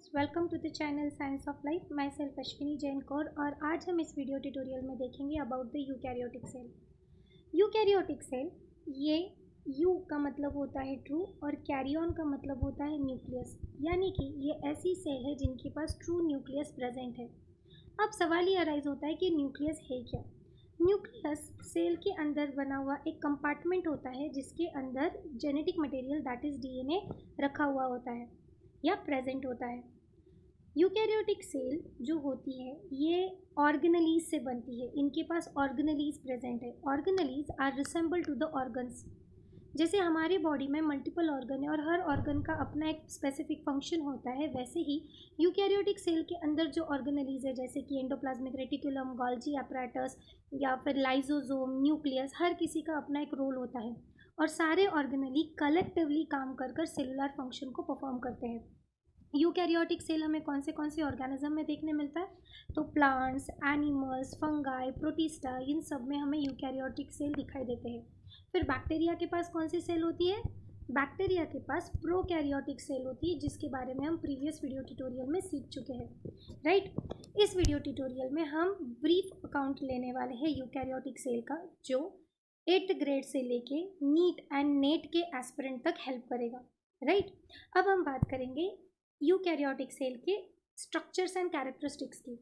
Friends, welcome to the channel science of life. Myself Ashwini Jain Kaur और आज हम इस वीडियो ट्यूटोरियल में देखेंगे about the eukaryotic cell. Eukaryotic cell, ये यू का मतलब होता है ट्रू और कैरियन का मतलब होता है न्यूक्लियस, यानी कि ये ऐसी सेल है जिनके पास ट्रू न्यूक्लियस प्रेजेंट है। अब सवाल ये अराइज होता है कि न्यूक्लियस है क्या। न्यूक्लियस सेल के अंदर बना हुआ एक कंपार्टमेंट होता है जिसके अंदर genetic material that is DNA रखा हुआ होता है या प्रेजेंट होता है। यूकैरियोटिक सेल जो होती है ये ऑर्गेनेलीज से बनती है। इनके पास ऑर्गेनेलीज प्रेजेंट है। Organelles are resemble to the organs. जैसे हमारी बॉडी में मल्टीपल ऑर्गन है और हर ऑर्गन का अपना एक स्पेसिफिक फंक्शन होता है, वैसे ही यूकैरियोटिक सेल के अंदर जो ऑर्गेनेलीज है जैसे कि एंडोप्लाज्मिक रेटिकुलम, गोल्जी एपरेटस या फिर लाइजोसोम, न्यूक्लियस, हर किसी का अपना एक रोल होता है और सारे ऑर्गेनेली कलेक्टिवली काम कर कर सेलुलर फंक्शन को परफॉर्म करते हैं। यूकैरियोटिक सेल हमें कौन से ऑर्गेनिज्म में देखने मिलता है? तो प्लांट्स, एनिमल्स, फंगाई, प्रोटिस्टा, इन सब में हमें यूकैरियोटिक सेल दिखाई देते हैं। फिर बैक्टीरिया के पास कौन सी सेल होती है? बैक्टीरिया के पास प्रोकैरियोटिक सेल होती है, जिसके बारे में हम प्रीवियस वीडियो ट्यूटोरियल में सीख चुके हैं, राइट। इस वीडियो ट्यूटोरियल में हम ब्रीफ अकाउंट लेने वाले हैं यूकैरियोटिक सेल का, जो 8th ग्रेड से लेके नीट एंड नेट के एस्पिरेंट तक हेल्प करेगा, राइट। अब हम बात करेंगे यूकैरियोटिक सेल के स्ट्रक्चर्स एंड कैरेक्टरिस्टिक्स की।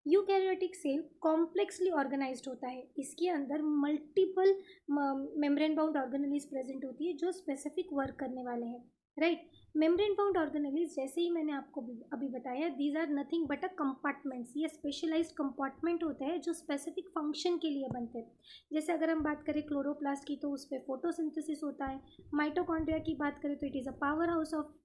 यूकैरियोटिक सेल कॉम्प्लेक्सली ऑर्गेनाइज्ड होता है। इसके अंदर multiple membrane bound organelles present होती है जो स्पेसिफिक वर्क करने वाले हैं, राइट। मेम्ब्रेन बाउंड ऑर्गेनेलीज, जैसे ही मैंने आपको अभी बताया, these are nothing but a compartments. ये स्पेशलाइज्ड कंपार्टमेंट होते हैं जो स्पेसिफिक फंक्शन के लिए बनते हैं। जैसे अगर हम बात करें क्लोरोप्लास्ट की तो उस पर फोटोसिंथेसिस होता है। माइटोकॉन्ड्रिया की बात करें तो it is a power house of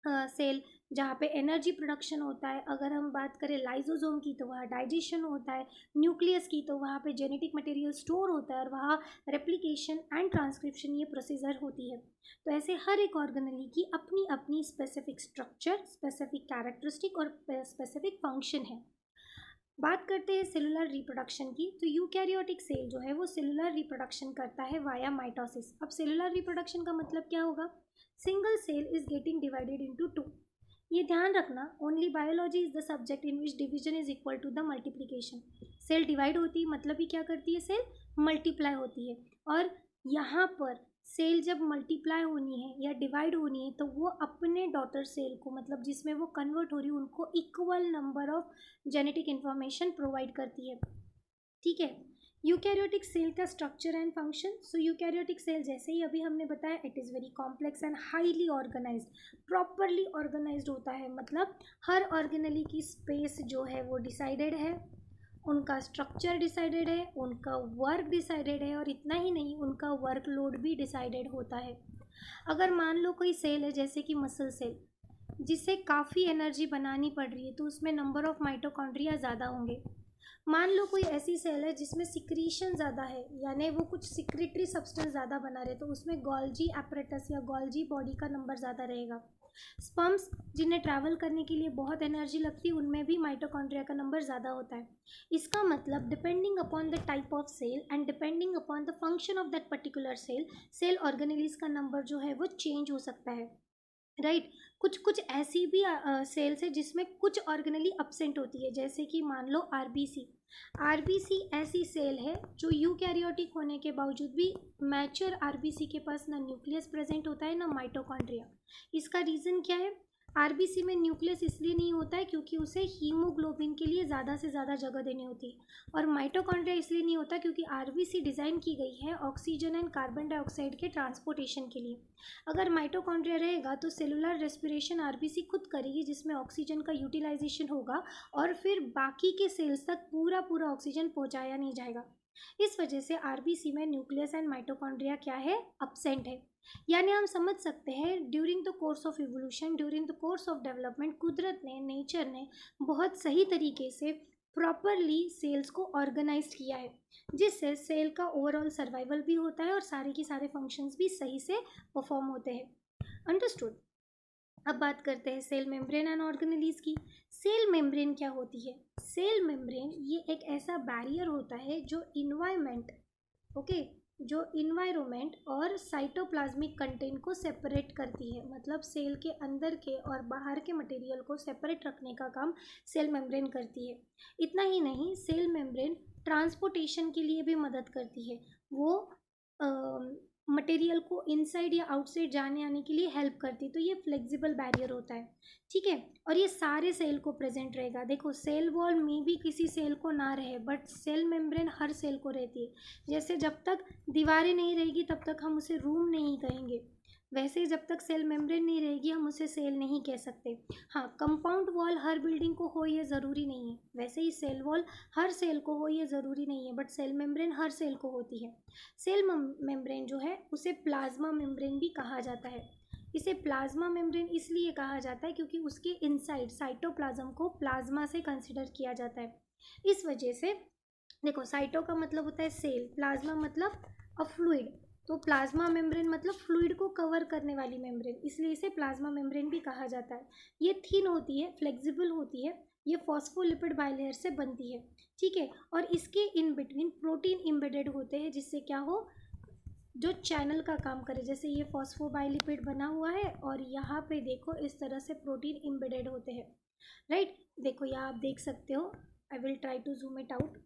cell जहाँ पे एनर्जी प्रोडक्शन होता है। अगर हम बात करें लाइजोसोम की तो वहाँ डाइजेशन होता है। न्यूक्लियस की तो वहाँ पे जेनेटिक मटेरियल स्टोर होता है और वहाँ रेप्लिकेशन एंड ट्रांसक्रिप्शन ये प्रोसीजर होती है। तो ऐसे हर एक ऑर्गेनेली की अपनी अपनी स्पेसिफिक स्ट्रक्चर, स्पेसिफिक कैरेक्टरिस्टिक और स्पेसिफिक फंक्शन है। बात करते हैं सेलुलर रिप्रोडक्शन की, तो यूकैरियोटिक सेल जो है वो सेलुलर रिप्रोडक्शन करता है वाया माइटोसिस। अब सेलुलर रिप्रोडक्शन का मतलब क्या होगा? Single cell is getting divided into two. ये ध्यान रखना, only biology is the subject in which division is equal to the multiplication. Cell divide होती है मतलब ही क्या करती है? सेल मल्टीप्लाई होती है। और यहाँ पर सेल जब मल्टीप्लाई होनी है या डिवाइड होनी है तो वो अपने डॉटर सेल को, मतलब जिसमें वो कन्वर्ट हो रही है, उनको equal number of genetic information provide करती है, ठीक है। यूकैरियोटिक सेल का structure and function. So eukaryotic cell, जैसे ही अभी हमने बताया, it is very complex and highly organised. Properly organised होता है, मतलब हर ऑर्गेनेली की स्पेस जो है वो डिसाइडेड है, उनका स्ट्रक्चर डिसाइडेड है, उनका वर्क डिसाइडेड है और इतना ही नहीं, उनका वर्कलोड भी डिसाइडेड होता है। अगर मान लो कोई सेल है जैसे कि मसल सेल, जिसे काफ़ी एनर्जी बनानी पड़ रही है, तो उसमें नंबर ऑफ माइटोकॉन्ड्रिया ज़्यादा होंगे। मान लो कोई ऐसी सेल है जिसमें सिक्रीशन ज़्यादा है, यानी वो कुछ सिक्रेटरी सब्सटेंस ज़्यादा बना रहे, तो उसमें गोल्जी एपरेटस या गोल्जी बॉडी का नंबर ज़्यादा रहेगा। स्पर्म्स जिन्हें ट्रैवल करने के लिए बहुत एनर्जी लगती है, उनमें भी माइटोकॉन्ड्रिया का नंबर ज़्यादा होता है। इसका मतलब depending upon the type of cell and depending upon the function of that particular cell, cell organelles का नंबर जो है वो चेंज हो सकता है, राइट। कुछ कुछ ऐसी भी सेल्स है जिसमें कुछ ऑर्गेनेली अपसेंट होती है, जैसे कि मान लो आरबीसी। आरबीसी ऐसी सेल है जो यूकैरियोटिक होने के बावजूद भी मैच्योर आरबीसी के पास ना न्यूक्लियस प्रेजेंट होता है ना माइटोकॉन्ड्रिया। इसका रीज़न क्या है? आरबीसी में न्यूक्लियस इसलिए नहीं होता है क्योंकि उसे हीमोग्लोबिन के लिए ज़्यादा से ज़्यादा जगह देनी होती है, और माइटोकॉन्ड्रिया इसलिए नहीं होता क्योंकि आरबीसी डिज़ाइन की गई है ऑक्सीजन एंड कार्बन डाइऑक्साइड के ट्रांसपोर्टेशन के लिए। अगर माइटोकॉन्ड्रिया रहेगा तो सेलुलर रेस्पिरेशन आरबीसी खुद करेगी, जिसमें ऑक्सीजन का यूटिलाइजेशन होगा और फिर बाकी के सेल्स तक पूरा पूरा ऑक्सीजन पहुंचाया नहीं जाएगा। इस वजह से आरबीसी में न्यूक्लियस एंड माइटोकॉन्ड्रिया क्या है? अपसेंट है। यानी हम समझ सकते हैं during the course of evolution, during the course of development, कुदरत ने, नेचर ने बहुत सही तरीके से प्रॉपरली सेल्स को ऑर्गेनाइज किया है, जिससे सेल का ओवरऑल सर्वाइवल भी होता है और सारे के सारे फंक्शंस भी सही से परफॉर्म होते हैं। अंडरस्टूड। अब बात करते हैं सेल मेम्ब्रेन एंड ऑर्गेनेलीज की। सेल मेम्ब्रेन क्या होती है? सेल मेम्ब्रेन ये एक ऐसा बैरियर होता है जो इन्वायरमेंट, ओके, जो इन्वायरमेंट और साइटोप्लाज्मिक कंटेंट को सेपरेट करती है, मतलब सेल के अंदर के और बाहर के मटेरियल को सेपरेट रखने का काम सेल मेम्ब्रेन करती है। इतना ही नहीं, सेल मेम्ब्रेन ट्रांसपोर्टेशन के लिए भी मदद करती है। वो मटेरियल को इनसाइड या आउटसाइड जाने आने के लिए हेल्प करती है। तो ये फ्लेक्सिबल बैरियर होता है, ठीक है। और ये सारे सेल को प्रेजेंट रहेगा। देखो, सेल वॉल में भी किसी सेल को ना रहे, बट सेल मेम्ब्रेन हर सेल को रहती है। जैसे जब तक दीवारें नहीं रहेगी तब तक हम उसे रूम नहीं कहेंगे, वैसे ही जब तक सेल मेम्ब्रेन नहीं रहेगी हम उसे सेल नहीं कह सकते। हाँ, कंपाउंड वॉल हर बिल्डिंग को हो ये ज़रूरी नहीं है, वैसे ही सेल वॉल हर सेल को हो ये ज़रूरी नहीं है, बट सेल मेम्ब्रेन हर सेल को होती है। सेल मेम्ब्रेन जो है उसे प्लाज्मा मेम्ब्रेन भी कहा जाता है। इसे प्लाज्मा मेम्ब्रेन इसलिए कहा जाता है क्योंकि उसके इनसाइड साइटोप्लाज्म को प्लाज्मा से कंसिडर किया जाता है। इस वजह से देखो, साइटो का मतलब होता है सेल, प्लाज्मा मतलब अ फ्लूइड, तो प्लाज्मा मेम्ब्रेन मतलब फ्लूइड को कवर करने वाली मेम्ब्रेन, इसलिए इसे प्लाज्मा मेम्ब्रेन भी कहा जाता है। ये थिन होती है, फ्लेक्सिबल होती है, ये फॉस्फोलिपिड बाइलेयर से बनती है, ठीक है। और इसके इन बिटवीन प्रोटीन इम्बेडेड होते हैं, जिससे क्या हो, जो चैनल का काम करे। जैसे ये फॉस्फोबाइलिपिड बना हुआ है और यहाँ पे देखो इस तरह से प्रोटीन इम्बेडेड होते हैं, राइट। देखो यहाँ आप देख सकते हो, I will try to zoom it out,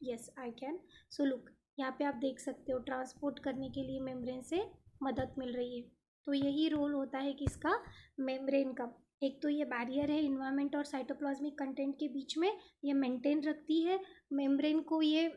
yes I can. So look, यहाँ पे आप देख सकते हो ट्रांसपोर्ट करने के लिए मेम्ब्रेन से मदद मिल रही है। तो यही रोल होता है किसका, मेम्ब्रेन का। एक तो ये बैरियर है इन्वायरमेंट और साइटोप्लाज्मिक कंटेंट के बीच में, ये मेंटेन रखती है मेम्ब्रेन को। ये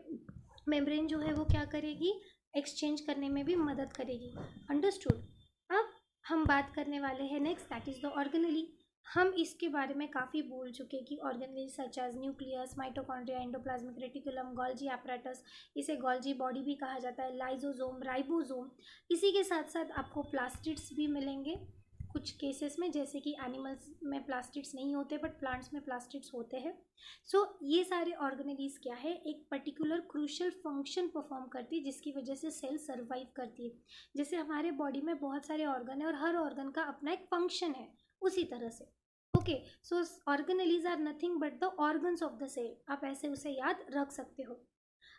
मेम्ब्रेन जो है वो क्या करेगी, एक्सचेंज करने में भी मदद करेगी। अंडरस्टूड। अब हम बात करने वाले हैं next, that is the organelle. हम इसके बारे में काफ़ी बोल चुके कि organelle such as nucleus, mitochondria, endoplasmic reticulum, Golgi apparatus, इसे गोल्जी बॉडी भी कहा जाता है, लाइजोसोम, राइबोसोम। इसी के साथ साथ आपको प्लास्टिड्स भी मिलेंगे कुछ केसेस में, जैसे कि एनिमल्स में प्लास्टिड्स नहीं होते बट प्लांट्स में प्लास्टिड्स होते हैं। सो ये सारे ऑर्गेनेलीज क्या है, एक पर्टिकुलर क्रूशियल फंक्शन परफॉर्म करती है जिसकी वजह से सेल सर्वाइव करती है। जैसे हमारे बॉडी में बहुत सारे ऑर्गन है और हर ऑर्गन का अपना एक फंक्शन है, उसी तरह से। Okay, so organelles are nothing but the organs of the cell, आप ऐसे उसे याद रख सकते हो।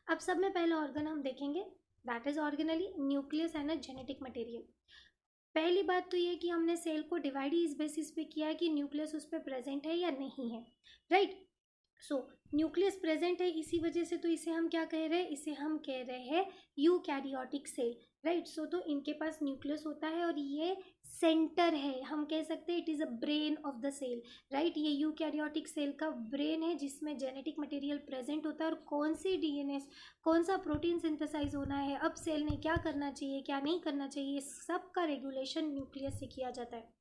अब सब में पहला ऑर्गन हम देखेंगे, that is organelle nucleus and a genetic material. पहली बात तो ये कि हमने सेल को डिवाइड ही इस बेसिस पे किया है कि न्यूक्लियस उस पर प्रेजेंट है या नहीं है, राइट। सो न्यूक्लियस प्रेजेंट है, इसी वजह से तो इसे हम क्या कह रहे हैं, इसे हम कह रहे हैं यूकैरियोटिक सेल, राइट। सो तो इनके पास न्यूक्लियस होता है और ये सेंटर है, हम कह सकते हैं it is a brain of the cell, right. ये यूकैरियोटिक सेल का ब्रेन है जिसमें जेनेटिक मटेरियल प्रेजेंट होता है और कौन सी डीएनए, कौन सा प्रोटीन सिंथेसाइज होना है, अब सेल ने क्या करना चाहिए क्या नहीं करना चाहिए, सब का रेगुलेशन न्यूक्लियस से किया जाता है।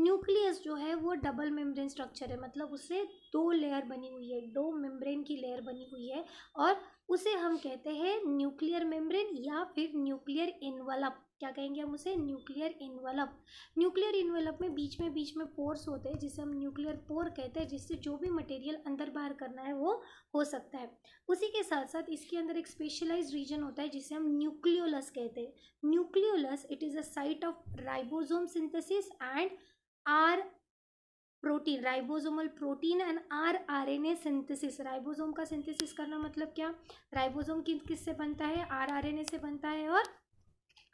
न्यूक्लियस जो है वो डबल मेम्ब्रेन स्ट्रक्चर है, मतलब उससे दो लेयर बनी हुई है, दो मेम्ब्रेन की लेयर बनी हुई है, और उसे हम कहते हैं न्यूक्लियर मेम्ब्रेन या फिर न्यूक्लियर इनवलप। क्या कहेंगे हम उसे, न्यूक्लियर इनवलप। न्यूक्लियर इनवलप में बीच में पोर्स होते हैं जिसे हम न्यूक्लियर पोर कहते हैं, जिससे जो भी मटेरियल अंदर बाहर करना है वो हो सकता है। उसी के साथ साथ इसके अंदर एक स्पेशलाइज्ड रीजन होता है जिसे हम न्यूक्लियोलस कहते हैं। Nucleolus, it is a site of ribosome synthesis and R protein, ribosomal protein and R RNA synthesis. Ribosome का सिंथेसिस करना मतलब क्या, राइबोसोम किससे बनता है, आर आरएनए से बनता है और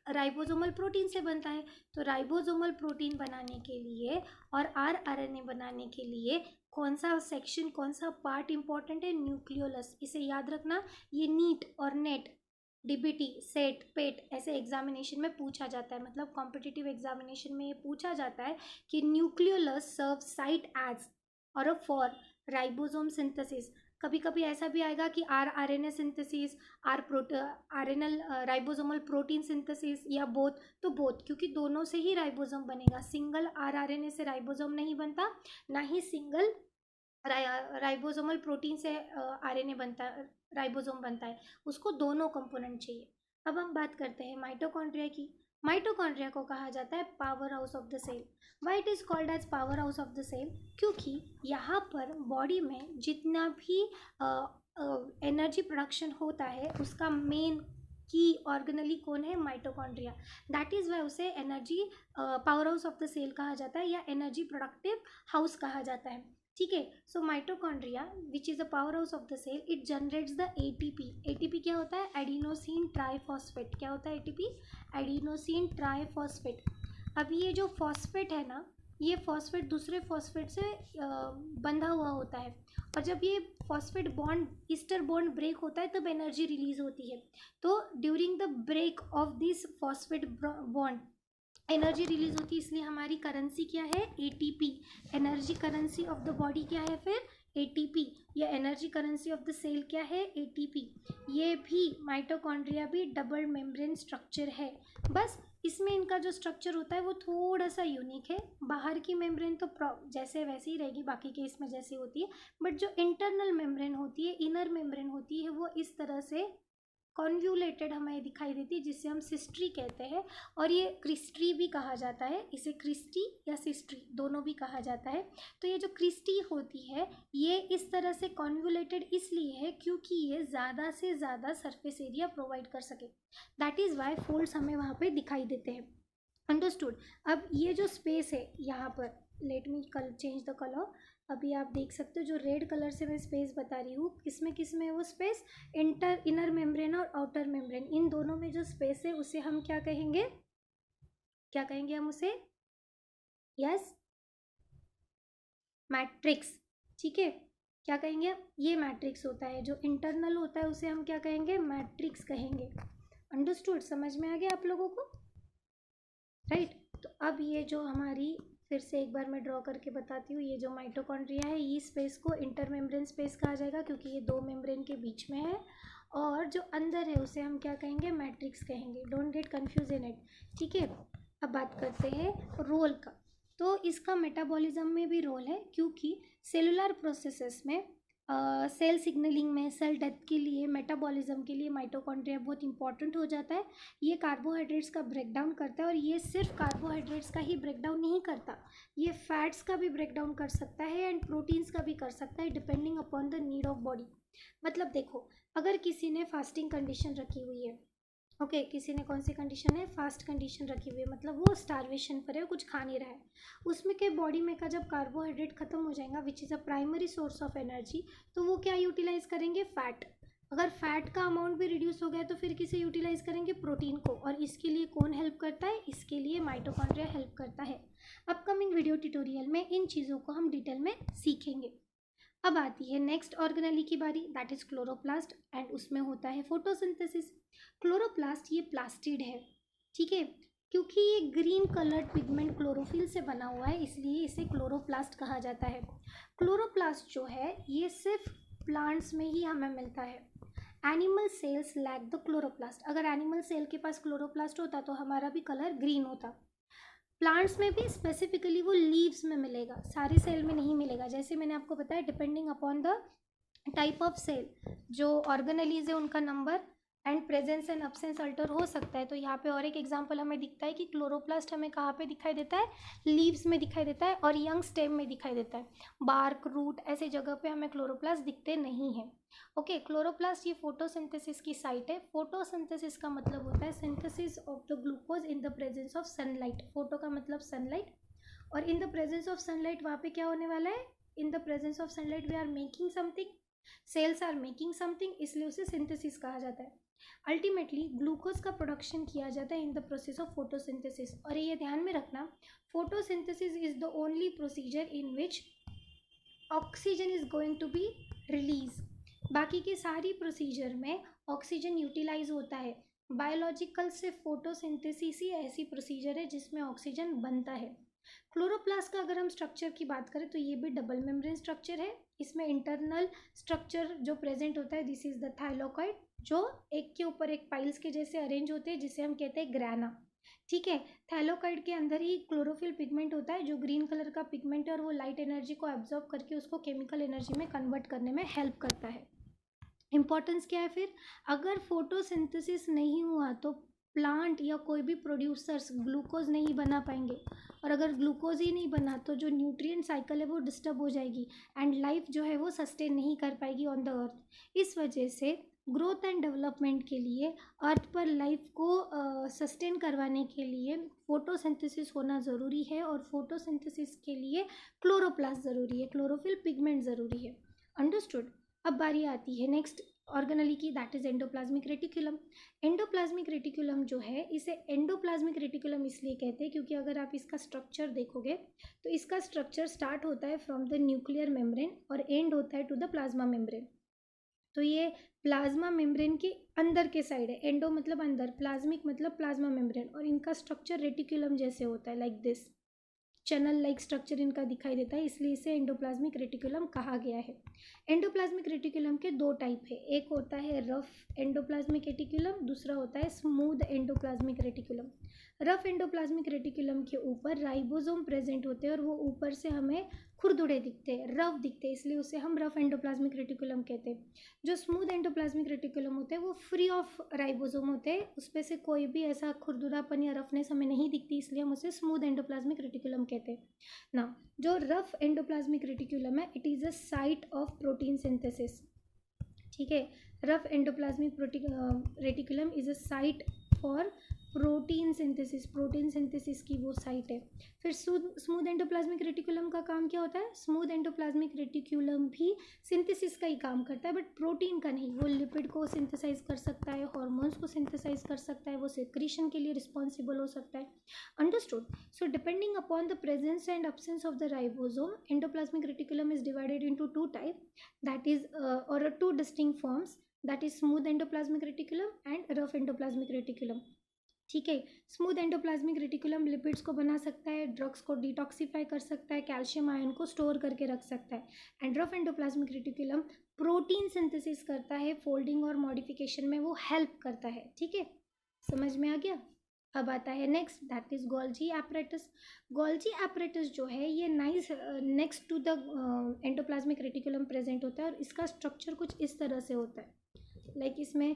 राइबोसोमल प्रोटीन से बनता है। तो राइबोसोमल प्रोटीन बनाने के लिए और आर आरएनए बनाने के लिए कौन सा सेक्शन, कौन सा पार्ट इंपॉर्टेंट है, न्यूक्लियोलस। इसे याद रखना, ये नीट और नेट, डीबीटी, सेट, पेट ऐसे एग्जामिनेशन में पूछा जाता है, मतलब कॉम्पिटिटिव एग्जामिनेशन में ये पूछा जाता है कि न्यूक्लियोलस सर्व साइट एज और अ फॉर राइबोसोम सिंथेसिस। कभी कभी ऐसा भी आएगा कि R RNA synthesis, R N L ribosomal protein synthesis, या बोथ। तो बोथ, क्योंकि दोनों से ही राइबोसोम बनेगा, सिंगल आर आरएनए से राइबोसोम नहीं बनता, ना ही सिंगल राइबोसोमल प्रोटीन से आरएनए बनता, राइबोसोम बनता है, उसको दोनों कंपोनेंट चाहिए। अब हम बात करते हैं माइटोकॉन्ड्रिया की। माइटोकॉन्ड्रिया को कहा जाता है power house of the cell. Why it is called as power house of the cell, क्योंकि यहाँ पर बॉडी में जितना भी एनर्जी प्रोडक्शन होता है उसका मेन की ऑर्गेनली कौन है, माइटोकॉन्ड्रिया। दैट इज़ वाई उसे energy power house of the cell कहा जाता है या एनर्जी प्रोडक्टिव हाउस कहा जाता है। ठीक है। So mitochondria which is the power house of the cell, it generates the ATP. ATP क्या होता है? Adenosine triphosphate. क्या होता है एटीपी? Adenosine triphosphate. अब ये जो फॉस्फेट है ना, ये फॉस्फेट दूसरे फॉस्फेट से बंधा हुआ होता है, और जब ये phosphate bond ester bond break होता है तब एनर्जी रिलीज होती है। तो during the break of this phosphate bond energy release होती है, इसलिए हमारी करेंसी क्या है? ATP. Energy currency of the body क्या है फिर? एटीपी। या energy currency of the cell क्या है? एटीपी। ये भी माइटोकॉन्ड्रिया भी डबल मेम्ब्रेन स्ट्रक्चर है, बस इसमें इनका जो स्ट्रक्चर होता है वो थोड़ा सा यूनिक है। बाहर की मेम्ब्रेन तो जैसे वैसे ही रहेगी, बाकी के इसमें जैसी होती है, बट जो इंटरनल मेम्ब्रेन होती है, इनर मेम्ब्रेन होती है, वो इस तरह से कॉन्व्यूलेटेड हमें दिखाई देती है, जिसे हम सिस्ट्री कहते हैं। और ये क्रिस्ट्री भी कहा जाता है, इसे क्रिस्टी या सिस्ट्री दोनों भी कहा जाता है। तो ये जो क्रिस्टी होती है ये इस तरह से कॉन्व्यूलेटेड इसलिए है क्योंकि ये ज़्यादा से ज़्यादा सरफेस एरिया प्रोवाइड कर सके, दैट इज़ वाई फोल्ड्स हमें वहाँ पे दिखाई देते हैं। अंडरस्टूड। अब ये जो स्पेस है यहाँ पर, let me change the colour. अभी आप देख सकते हो जो रेड कलर से मैं स्पेस बता रही हूँ, किस में है वो स्पेस? इनर मेम्ब्रेन और आउटर मेम्ब्रेन, इन दोनों में जो स्पेस है उसे हम क्या कहेंगे? क्या कहेंगे हम उसे? Yes, matrix. ठीक है, क्या कहेंगे? ये मैट्रिक्स होता है, जो इंटरनल होता है उसे हम क्या कहेंगे? मैट्रिक्स कहेंगे। अंडरस्टूड? समझ में आ गया आप लोगों को? राइट। तो अब ये जो हमारी, फिर से एक बार मैं ड्रॉ करके बताती हूँ, ये जो माइटोकॉन्ड्रिया है ये स्पेस को इंटरमेम्ब्रेन स्पेस कहा जाएगा क्योंकि ये दो मेम्ब्रेन के बीच में है, और जो अंदर है उसे हम क्या कहेंगे? मैट्रिक्स कहेंगे। Don't get confuse in it. ठीक है, अब बात करते हैं रोल का। तो इसका मेटाबॉलिज्म में भी रोल है, क्योंकि सेलुलर प्रोसेसेस में सेल सिग्नलिंग में, सेल डेथ के लिए, मेटाबॉलिज्म के लिए माइटोकॉन्ड्रिया बहुत इंपॉर्टेंट हो जाता है। ये कार्बोहाइड्रेट्स का ब्रेकडाउन करता है, और ये सिर्फ कार्बोहाइड्रेट्स का ही ब्रेकडाउन नहीं करता, ये फैट्स का भी ब्रेकडाउन कर सकता है एंड प्रोटीन्स का भी कर सकता है, depending upon the need of body. मतलब देखो, अगर किसी ने फास्टिंग कंडीशन रखी हुई है, ओके किसी ने कौन सी कंडीशन है? फास्ट कंडीशन रखी हुई है, मतलब वो स्टारवेशन पर है, वो कुछ खा नहीं रहा है, उसमें के बॉडी में का जब कार्बोहाइड्रेट खत्म हो जाएगा, which is a primary source of energy, तो वो क्या यूटिलाइज करेंगे? फैट। अगर फैट का अमाउंट भी रिड्यूस हो गया तो फिर किसे यूटिलाइज करेंगे? प्रोटीन को। और इसके लिए कौन हेल्प करता है? इसके लिए माइटोकॉन्ड्रिया हेल्प करता है। अपकमिंग वीडियो ट्यूटोरियल में इन चीज़ों को हम डिटेल में सीखेंगे। अब आती है नेक्स्ट ऑर्गेनेली की बारी, दैट इज क्लोरोप्लास्ट, एंड उसमें होता है फोटोसिंथेसिस। क्लोरोप्लास्ट ये प्लास्टिड है, ठीक है, क्योंकि ये ग्रीन कलर्ड पिगमेंट क्लोरोफिल से बना हुआ है, इसलिए इसे क्लोरोप्लास्ट कहा जाता है। क्लोरोप्लास्ट जो है ये सिर्फ प्लांट्स में ही हमें मिलता है। Animal cells lack the chloroplast. अगर एनिमल सेल के पास क्लोरोप्लास्ट होता तो हमारा भी कलर ग्रीन होता। प्लांट्स में भी स्पेसिफिकली वो लीव्स में मिलेगा, सारे सेल में नहीं मिलेगा। जैसे मैंने आपको बताया, depending upon the type of cell, जो ऑर्गेनेलीज है उनका number and presence and absence alter हो सकता है। तो यहाँ पे और एक एग्जांपल हमें दिखता है कि क्लोरोप्लास्ट हमें कहाँ पे दिखाई देता है? लीव्स में दिखाई देता है, और यंग स्टेम में दिखाई देता है। बार्क, रूट ऐसे जगह पे हमें क्लोरोप्लास्ट दिखते नहीं हैं। ओके, क्लोरोप्लास्ट ये फोटोसिंथेसिस की साइट है। फोटोसिंथेसिस का मतलब होता है synthesis of the glucose in the presence of sunlight. Photo का मतलब सनलाइट, और in the presence of sunlight वहाँ पे क्या होने वाला है? In the presence of sunlight we are making something, cells are making something, इसलिए उसे सिंथेसिस कहा जाता है। अल्टीमेटली ग्लूकोज का प्रोडक्शन किया जाता है in the process of photosynthesis. और ये ध्यान में रखना, photosynthesis is the only procedure in which oxygen is going to be release. बाकी की सारी प्रोसीजर में ऑक्सीजन यूटिलाइज होता है। बायोलॉजिकल से फोटोसिंथेसिस ही ऐसी प्रोसीजर है जिसमें ऑक्सीजन बनता है। क्लोरोप्लास्ट का अगर हम स्ट्रक्चर की बात करें तो ये भी डबल मेम्ब्रेन स्ट्रक्चर है। इसमें इंटरनल स्ट्रक्चर जो प्रेजेंट होता है, दिस इज द थाइलोकॉइड, जो एक के ऊपर एक पाइल्स के जैसे अरेंज होते हैं, जिसे हम कहते हैं ग्राना। ठीक है, थाइलोकॉइड के अंदर ही क्लोरोफिल पिगमेंट होता है, जो ग्रीन कलर का पिगमेंट है, और वो लाइट एनर्जी को एब्जॉर्ब करके उसको केमिकल एनर्जी में कन्वर्ट करने में हेल्प करता है। इम्पॉर्टेंस क्या है फिर? अगर फोटोसिंथेसिस नहीं हुआ तो प्लांट या कोई भी प्रोड्यूसर्स ग्लूकोज नहीं बना पाएंगे। और अगर ग्लूकोज ही नहीं बना तो जो न्यूट्रिएंट साइकिल है वो डिस्टर्ब हो जाएगी एंड लाइफ जो है वो सस्टेन नहीं कर पाएगी ऑन द अर्थ। इस वजह से ग्रोथ एंड डेवलपमेंट के लिए अर्थ पर लाइफ को सस्टेन करवाने के लिए फोटोसिंथेसिस होना ज़रूरी है और फोटोसिंथेसिस के लिए क्लोरोप्लास्ट ज़रूरी है, क्लोरोफिल पिगमेंट ज़रूरी है। अंडरस्टूड। अब बारी आती है नेक्स्ट ऑर्गेनेली की, that is endoplasmic reticulum. Endoplasmic reticulum जो है, इसे एंडोप्लाज्मिक रेटिकुलम इसलिए कहते हैं क्योंकि अगर आप इसका स्ट्रक्चर देखोगे तो इसका स्ट्रक्चर स्टार्ट होता है फ्रॉम द न्यूक्लियर मेम्ब्रेन और एंड होता है टू द प्लाज्मा मेम्ब्रेन। तो ये प्लाज्मा मेम्ब्रेन के अंदर के साइड है, एंडो मतलब अंदर, प्लाज्मिक मतलब प्लाज्मा मेम्ब्रेन, और इनका स्ट्रक्चर रेटिकुलम जैसे होता है, like this channel like structure इनका दिखाई देता है, इसलिए इसे एंडोप्लाज्मिक रेटिकुलम कहा गया है। एंडोप्लाज्मिक रेटिकुलम के दो टाइप है, एक होता है रफ एंडोप्लाज्मिक रेटिकुलम, दूसरा होता है smooth endoplasmic reticulum. Rough endoplasmic reticulum के ऊपर राइबोसोम प्रेजेंट होते हैं और वो ऊपर से हमें खुरदुरे दिखते हैं, रफ दिखते हैं, इसलिए उसे हम रफ एंडोप्लाज्मिक रेटिकुलम कहते हैं। जो स्मूथ एंडोप्लाज्मिक रेटिकुलम होते हैं वो फ्री ऑफ राइबोसोम होते हैं, उसपे से कोई भी ऐसा खुरदुरापन या रफनेस हमें नहीं दिखती, इसलिए हम उसे स्मूथ एंडोप्लाज्मिक रेटिकुलम कहते हैं ना। जो रफ एंडोप्लाज्मिक रेटिकुलम है, it is a site of protein synthesis. ठीक है, rough endoplasmic reticulum is a site for protein synthesis की वो साइट है। फिर स्मूथ एंडोप्लाज्मिक रेटिकुलम का काम क्या होता है? स्मूथ एंडोप्लाज्मिक रेटिकुलम भी सिंथेसिस का ही काम करता है, बट प्रोटीन का नहीं। वो लिपिड को सिंथेसाइज कर सकता है, हार्मोन्स को सिंथेसाइज कर सकता है, वो सेक्रीशन के लिए रिस्पॉन्सिबल हो सकता है। Understood. So depending upon the presence and absence of the ribosome, endoplasmic reticulum is divided into two types, that is or two distinct forms, that is smooth endoplasmic reticulum and rough endoplasmic reticulum। ठीक है, smooth endoplasmic reticulum lipids को बना सकता है, drugs को detoxify कर सकता है, कैल्शियम आयन को स्टोर करके रख सकता है। And rough endoplasmic reticulum protein synthesis करता है, फोल्डिंग और मॉडिफिकेशन में वो हेल्प करता है। ठीक है, समझ में आ गया। अब आता है next, that is Golgi apparatus. Golgi apparatus जो है ये next to the endoplasmic reticulum present होता है और इसका स्ट्रक्चर कुछ इस तरह से होता है, लाइक इसमें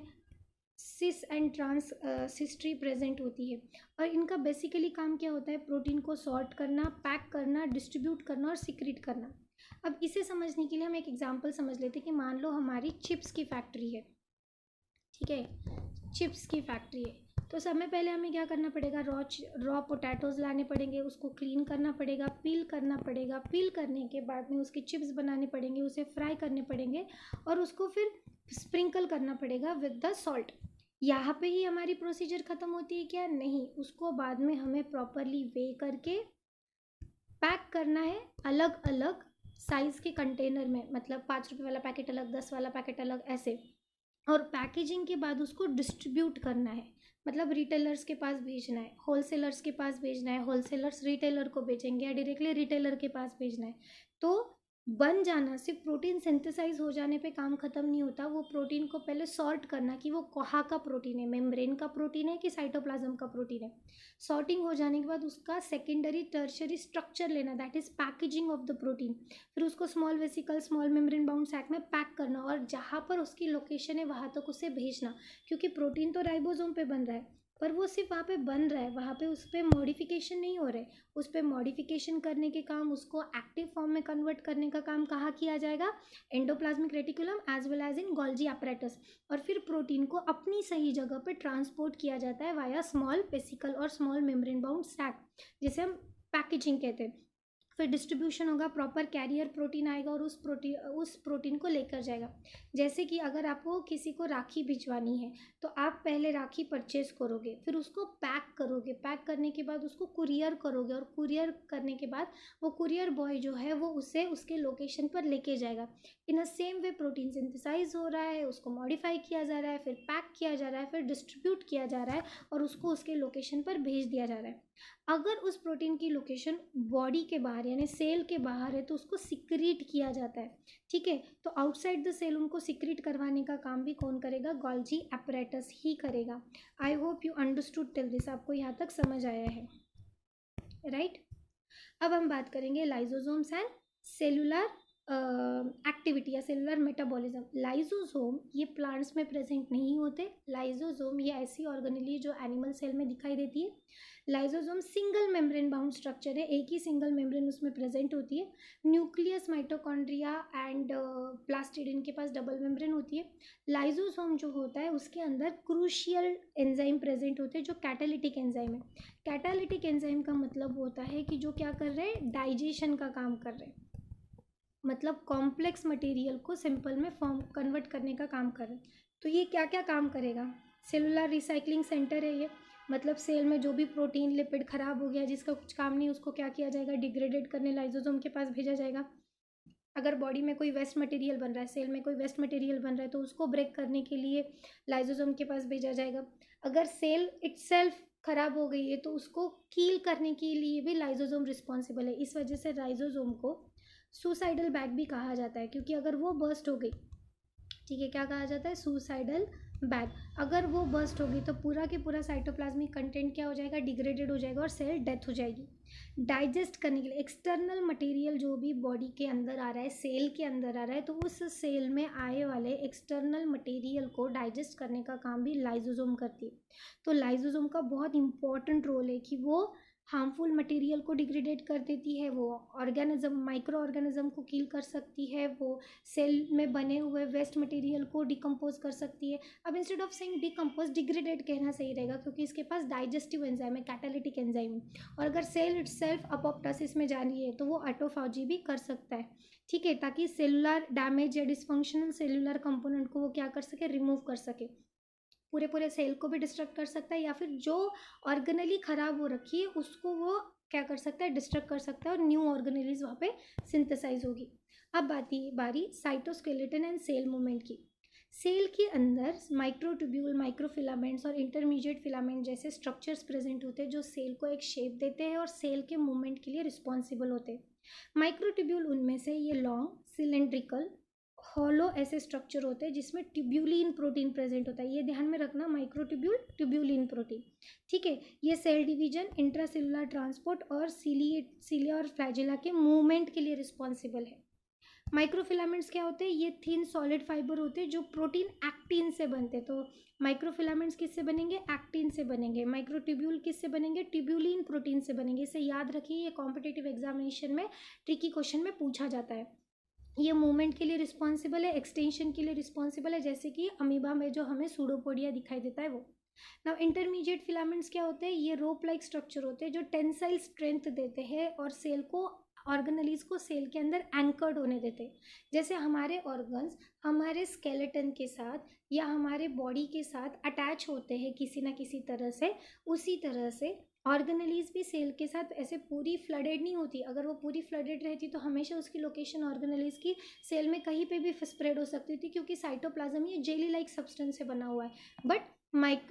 cis and trans cisternae present होती है। और इनका बेसिकली काम क्या होता है? प्रोटीन को सॉर्ट करना, पैक करना, डिस्ट्रीब्यूट करना और सिक्रीट करना। अब इसे समझने के लिए हम एक एग्जांपल समझ लेते हैं कि मान लो हमारी चिप्स की फैक्ट्री है। ठीक है, चिप्स की फैक्ट्री है, तो सबसे पहले हमें क्या करना पड़ेगा? रॉ पोटैटोज़ लाने पड़ेंगे, उसको क्लीन करना पड़ेगा, पील करना पड़ेगा, पील करने के बाद में उसके चिप्स बनाने पड़ेंगे, उसे फ्राई करने पड़ेंगे और उसको फिर स्प्रिंकल करना पड़ेगा विद द सॉल्ट। यहाँ पे ही हमारी प्रोसीजर ख़त्म होती है क्या? नहीं, उसको बाद में हमें प्रॉपरली वे करके पैक करना है अलग अलग साइज़ के कंटेनर में, मतलब 5 रुपये वाला पैकेट अलग, 10 वाला पैकेट अलग, ऐसे। और पैकेजिंग के बाद उसको डिस्ट्रीब्यूट करना है, मतलब रिटेलर्स के पास भेजना है, होलसेलर्स के पास भेजना है, होलसेलर्स रिटेलर को बेचेंगे या डायरेक्टली रिटेलर के पास भेजना है। तो बन जाना, सिर्फ प्रोटीन सिंथेसाइज हो जाने पे काम ख़त्म नहीं होता, वो प्रोटीन को पहले सॉर्ट करना कि वो कहाँ का प्रोटीन है, मेम्ब्रेन का प्रोटीन है कि साइटोप्लाज्म का प्रोटीन है। सॉर्टिंग हो जाने के बाद उसका सेकेंडरी टर्शरी स्ट्रक्चर लेना, that is packaging of the protein. फिर उसको small vesicle, small membrane bound sac में पैक करना और जहाँ पर उसकी लोकेशन है वहाँ तक उसे भेजना, क्योंकि प्रोटीन तो राइबोसोम पे बन रहा है पर वो सिर्फ वहाँ पे बन रहा है, वहाँ पे उस पर मॉडिफिकेशन नहीं हो रहा है। उस पर मॉडिफिकेशन करने के काम, उसको एक्टिव फॉर्म में कन्वर्ट करने का काम कहाँ किया जाएगा? Endoplasmic reticulum as well as in Golgi apparatus. और फिर प्रोटीन को अपनी सही जगह पे ट्रांसपोर्ट किया जाता है वाया स्मॉल वेसिकल और स्मॉल मेम्ब्रेन बाउंड सैक, जिसे हम पैकेजिंग कहते हैं। फिर डिस्ट्रीब्यूशन होगा, प्रॉपर कैरियर प्रोटीन आएगा और उस प्रोटीन को लेकर जाएगा। जैसे कि अगर आपको किसी को राखी भिजवानी है तो आप पहले राखी परचेज करोगे, फिर उसको पैक करोगे, पैक करने के बाद उसको कुरियर करोगे और कुरियर करने के बाद वो कुरियर बॉय जो है वो उसे उसके लोकेशन पर लेके जाएगा। In a same way protein synthesize हो रहा है, उसको मॉडिफाई किया जा रहा है, फिर पैक किया जा रहा है, फिर डिस्ट्रीब्यूट किया जा रहा है और उसको उसके लोकेशन पर भेज दिया जा रहा है। अगर उस प्रोटीन की लोकेशन बॉडी के बाहर यानी सेल के बाहर है तो उसको सिक्रीट किया जाता है। ठीक है, तो आउटसाइड द सेल उनको सिक्रीट करवाने का काम भी कौन करेगा? गोल्जी एपरेटस ही करेगा। I hope you understood till this, आपको यहाँ तक समझ आया है, राइट? अब हम बात करेंगे लाइसोसोम्स एंड सेलुलर एक्टिविटी या सेलुलर मेटाबॉलिज्म। लाइसोसोम ये प्लांट्स में प्रेजेंट नहीं होते। लाइसोसोम ये ऐसी ऑर्गेनेली जो एनिमल सेल में दिखाई देती है। Lysosome single membrane bound structure है, एक ही सिंगल मेम्ब्रेन उसमें प्रेजेंट होती है। न्यूक्लियस, माइटोकॉन्ड्रिया एंड प्लास्टिड इनके पास डबल मेम्ब्रेन होती है। लाइसोसोम जो होता है उसके अंदर क्रूशियल एंजाइम प्रेजेंट होते हैं जो कैटालिटिक एंजाइम है। कैटालिटिक एंजाइम का मतलब होता है कि जो क्या कर रहे हैं, डाइजेशन का काम कर रहे हैं, मतलब कॉम्प्लेक्स मटेरियल को सिंपल में फॉर्म कन्वर्ट करने का काम कर रहे हैं। तो ये क्या क्या काम करेगा, सेलुलर रिसाइकलिंग सेंटर है ये, मतलब सेल में जो भी प्रोटीन लिपिड खराब हो गया जिसका कुछ काम नहीं उसको क्या किया जाएगा, डिग्रेडेड करने लाइसोसोम के पास भेजा जाएगा। अगर बॉडी में कोई वेस्ट मटेरियल बन रहा है, सेल में कोई वेस्ट मटेरियल बन रहा है तो उसको ब्रेक करने के लिए लाइसोसोम के पास भेजा जाएगा। अगर सेल इटसेल्फ खराब हो गई है तो उसको कील करने के लिए भी लाइसोसोम रिस्पॉन्सिबल है। इस वजह से लाइसोसोम को सुसाइडल बैग भी कहा जाता है, क्योंकि अगर वो बर्स्ट हो गई, ठीक है, क्या कहा जाता है, सुसाइडल बैग। अगर वो बर्स्ट होगी तो पूरा के पूरा साइटोप्लाज्मिक कंटेंट क्या हो जाएगा, डिग्रेडेड हो जाएगा और सेल डेथ हो जाएगी। डाइजेस्ट करने के लिए एक्सटर्नल मटेरियल जो भी बॉडी के अंदर आ रहा है, सेल के अंदर आ रहा है, तो उस सेल में आए वाले एक्सटर्नल मटेरियल को डाइजेस्ट करने का काम भी लाइसोसोम करती है। तो लाइसोसोम का बहुत इंपॉर्टेंट रोल है कि वो हार्मफुल मटेरियल को डिग्रेडेट कर देती है, वो ऑर्गेनिज्म, माइक्रो ऑर्गेनिज्म को किल कर सकती है, वो सेल में बने हुए वेस्ट मटेरियल को डिकम्पोज कर सकती है। अब instead of saying decompose, degraded कहना सही रहेगा, क्योंकि इसके पास डाइजेस्टिव एंजाइम है, कैटालिटिक एंजाइम है। और अगर सेल इटसेल्फ अपोप्टोसिस में जा रही है तो वो ऑटोफाजी भी कर सकता है, ठीक है, ताकि सेलुलर डैमेज या डिस्फंक्शनल सेलुलर कंपोनेंट को वो क्या कर सके, रिमूव कर सके। पूरे पूरे सेल को भी डिस्ट्रक्ट कर सकता है, या फिर जो ऑर्गेनली ख़राब हो रखी है उसको वो क्या कर सकता है, डिस्ट्रक्ट कर सकता है, और न्यू ऑर्गेनलीज वहाँ पे सिंथेसाइज होगी। अब बारी साइटोस्केलेटन एंड सेल मूवमेंट की। सेल के अंदर माइक्रोट्यूब्यूल, माइक्रोफिलामेंट्स और इंटरमीडिएट फिलामेंट जैसे स्ट्रक्चर्स प्रेजेंट होते हैं जो सेल को एक शेप देते हैं और सेल के मूवमेंट के लिए रिस्पॉन्सिबल होते हैं। माइक्रोट्यूब्यूल उनमें से ये लॉन्ग, सिलेंड्रिकल, हॉलो ऐसे स्ट्रक्चर होते हैं जिसमें ट्यूब्यूलिन प्रोटीन प्रेजेंट होता है। ये ध्यान में रखना, माइक्रोट्यूब्यूल, ट्यूब्यूलिन प्रोटीन, ठीक है। ये सेल डिवीजन, इंट्रासेलुलर ट्रांसपोर्ट और सीलिया और फ्लैजिला के मूवमेंट के लिए रिस्पॉन्सिबल है। माइक्रोफिलामेंट्स क्या होते हैं, ये थिन सॉलिड फाइबर होते हैं जो प्रोटीन एक्टिन से बनते हैं। तो माइक्रोफिलामेंट्स किससे बनेंगे, एक्टिन से बनेंगे। माइक्रोट्यूब्यूल किससे बनेंगे, ट्यूब्यूलिन प्रोटीन से बनेंगे। इसे याद रखिए, ये कॉम्पिटिटिव एग्जामिनेशन में ट्रिकी क्वेश्चन में पूछा जाता है। ये मूवमेंट के लिए रिस्पॉन्सिबल है, एक्सटेंशन के लिए रिस्पॉन्सिबल है, जैसे कि अमीबा में जो हमें सूडोपोडिया दिखाई देता है वो। नाउ इंटरमीडिएट फिलामेंट्स क्या होते हैं, ये रोप लाइक स्ट्रक्चर होते हैं जो टेंसाइल स्ट्रेंथ देते हैं और सेल को, ऑर्गेनलीज को सेल के अंदर एंकर्ड होने देते हैं। जैसे हमारे ऑर्गन्स हमारे स्केलेटन के साथ या हमारे बॉडी के साथ अटैच होते हैं किसी ना किसी तरह से, उसी तरह से ऑर्गेनलीज भी सेल के साथ ऐसे पूरी फ्लडेड नहीं होती। अगर वो पूरी फ्लडेड रहती तो हमेशा उसकी लोकेशन ऑर्गेनलीज की सेल में कहीं पे भी स्प्रेड हो सकती थी, क्योंकि साइटोप्लाज्म ये जेली लाइक सब्सटेंस से बना हुआ है। बट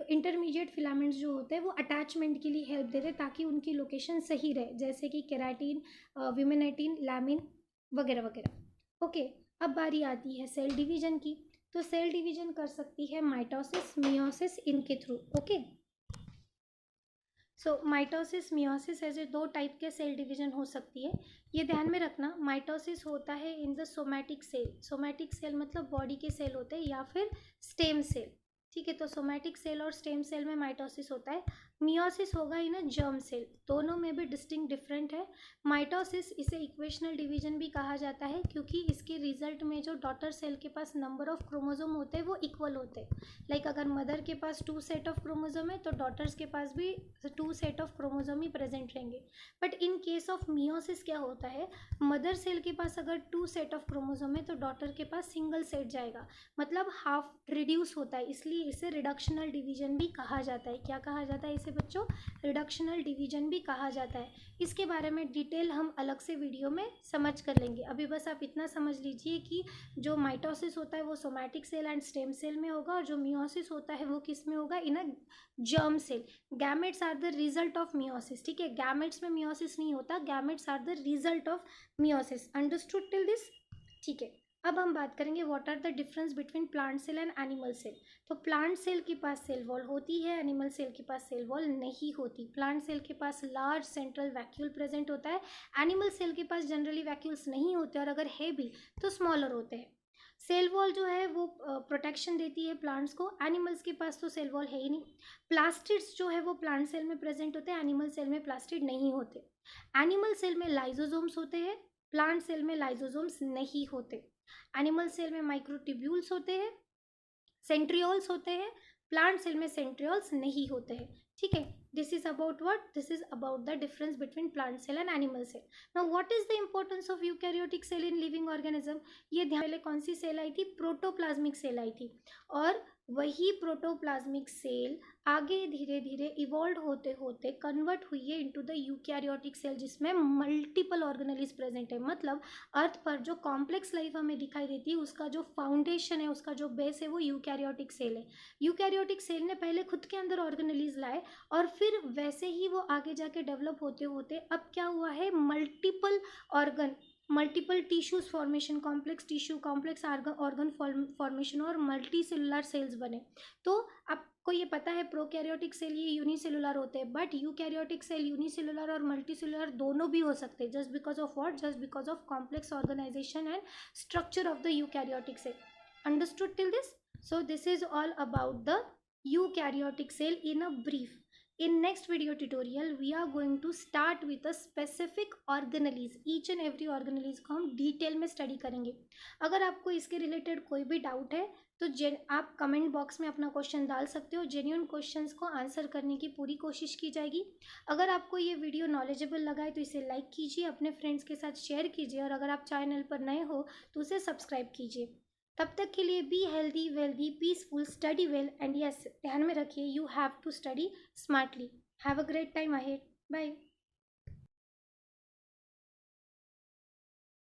इंटरमीडिएट फिलामेंट्स जो होते हैं वो अटैचमेंट के लिए हेल्प देते हैं ताकि उनकी लोकेशन सही रहे, जैसे कि केराटिन, विमेनेटिन, लैमिन वगैरह वगैरह। ओके, अब बारी आती है सेल डिवीजन की। तो सेल डिवीजन कर सकती है माइटोसिस, मियोसिस, इनके through. Okay, so mitosis, meiosis ऐसे दो टाइप के सेल डिवीजन हो सकती है, ये ध्यान में रखना। माइटोसिस होता है in the somatic cell. Somatic cell मतलब बॉडी के सेल होते हैं या फिर स्टेम सेल, ठीक है। तो सोमैटिक सेल और स्टेम सेल में माइटोसिस होता है। मियोसिस होगा इन अ जर्म सेल, दोनों में भी डिस्टिंक्ट डिफरेंट है। माइटोसिस इसे इक्वेशनल डिवीजन भी कहा जाता है, क्योंकि इसके रिजल्ट में जो डॉटर सेल के पास नंबर ऑफ क्रोमोजोम होते हैं वो इक्वल होते हैं। लाइक अगर मदर के पास 2 सेट ऑफ क्रोमोजोम है तो डॉटर्स के पास भी 2 सेट ऑफ क्रोमोजोम ही प्रेजेंट रहेंगे। But in case of meiosis क्या होता है, मदर सेल के पास अगर 2 सेट ऑफ क्रोमोजोम है तो डॉटर के पास सिंगल सेट जाएगा, मतलब हाफ रिड्यूस होता है, इसलिए इसे रिडक्शनल डिवीजन भी कहा जाता है। क्या कहा जाता है इसे बच्चों, रिडक्शनल डिवीजन भी कहा जाता है। इसके बारे में डिटेल हम अलग से वीडियो में समझ कर लेंगे। अभी बस आप इतना समझ लीजिए कि जो माइटोसिस होता है वो somatic cell and stem cell में होगा, और जो मियोसिस होता है वो किस में होगा, in a germ cell. Gametes are the result of meiosis, ठीक है, गैमेट्स में मियोसिस नहीं होता, gametes are the result of meiosis. Understood till this, ठीक है। अब हम बात करेंगे what are the difference between plant cell and animal cell. तो प्लांट सेल के पास सेल वॉल होती है, एनिमल सेल के पास सेल वॉल नहीं होती। प्लांट सेल के पास लार्ज सेंट्रल वैक्यूल प्रेजेंट होता है, एनिमल सेल के पास जनरली वैक्यूल्स नहीं होते, और अगर है भी तो स्मॉलर होते हैं। सेल वॉल जो है वो प्रोटेक्शन देती है प्लांट्स को, एनिमल्स के पास तो सेल वॉल है ही नहीं। प्लास्टिड्स जो है वो प्लांट सेल में प्रेजेंट होते हैं, एनिमल सेल में प्लास्टिड नहीं होते। एनिमल सेल में लाइजोसोम्स होते हैं, प्लांट सेल में लाइजोसोम्स नहीं होते। एनिमल सेल में माइक्रोट्यूब्यूल्स होते हैं, सेंट्रियोल्स होते हैं, प्लांट सेल में सेंट्रियोल्स नहीं होते हैं। ठीक है, this is about what, this is about the difference between plant cell and animal cell. Now what is the importance of eukaryotic cell in living organism. ये ध्यान, पहले कौन सी सेल आई थी, प्रोटोप्लाज्मिक सेल आई थी, और वही प्रोटोप्लाज्मिक सेल आगे धीरे धीरे इवॉल्व होते होते कन्वर्ट हुई है इनटू द यूकैरियोटिक सेल, जिसमें मल्टीपल ऑर्गेनेलिज प्रेजेंट है। मतलब अर्थ पर जो कॉम्प्लेक्स लाइफ हमें दिखाई देती है उसका जो फाउंडेशन है, उसका जो बेस है, वो यूकैरियोटिक सेल है। यूकैरियोटिक सेल ने पहले खुद के अंदर ऑर्गेनेलिज लाए, और फिर वैसे ही वो आगे जाके डेवलप होते होते अब क्या हुआ है, multiple organ, multiple tissues formation, complex tissue, complex organ formation, और मल्टी सेलुलर सेल्स बने। तो आपको ये पता है प्रोकैरियोटिक सेल ये यूनिसेलुलर होते हैं, बट यूकैरियोटिक सेल यूनिसेलुलर और मल्टी सेलुलर दोनों भी हो सकते हैं, just because of what, just because of complex organisation and structure of the eukaryotic cell. Understood till this? So this is all about the eukaryotic cell in a brief. In next video tutorial we are going to start with a specific organelles. Each and every organelles को हम detail में study करेंगे। अगर आपको इसके related कोई भी doubt है तो आप कमेंट बॉक्स में अपना क्वेश्चन डाल सकते हो। जेन्युइन क्वेश्चंस को आंसर करने की पूरी कोशिश की जाएगी। अगर आपको ये वीडियो नॉलेजेबल लगा है तो इसे लाइक कीजिए, अपने फ्रेंड्स के साथ शेयर कीजिए, और अगर आप चैनल पर नए हो तो उसे सब्सक्राइब कीजिए। तब तक के लिए be healthy, wealthy, peaceful, study well, and yes ध्यान में रखिए, you have to study smartly. Have a great time ahead. Bye.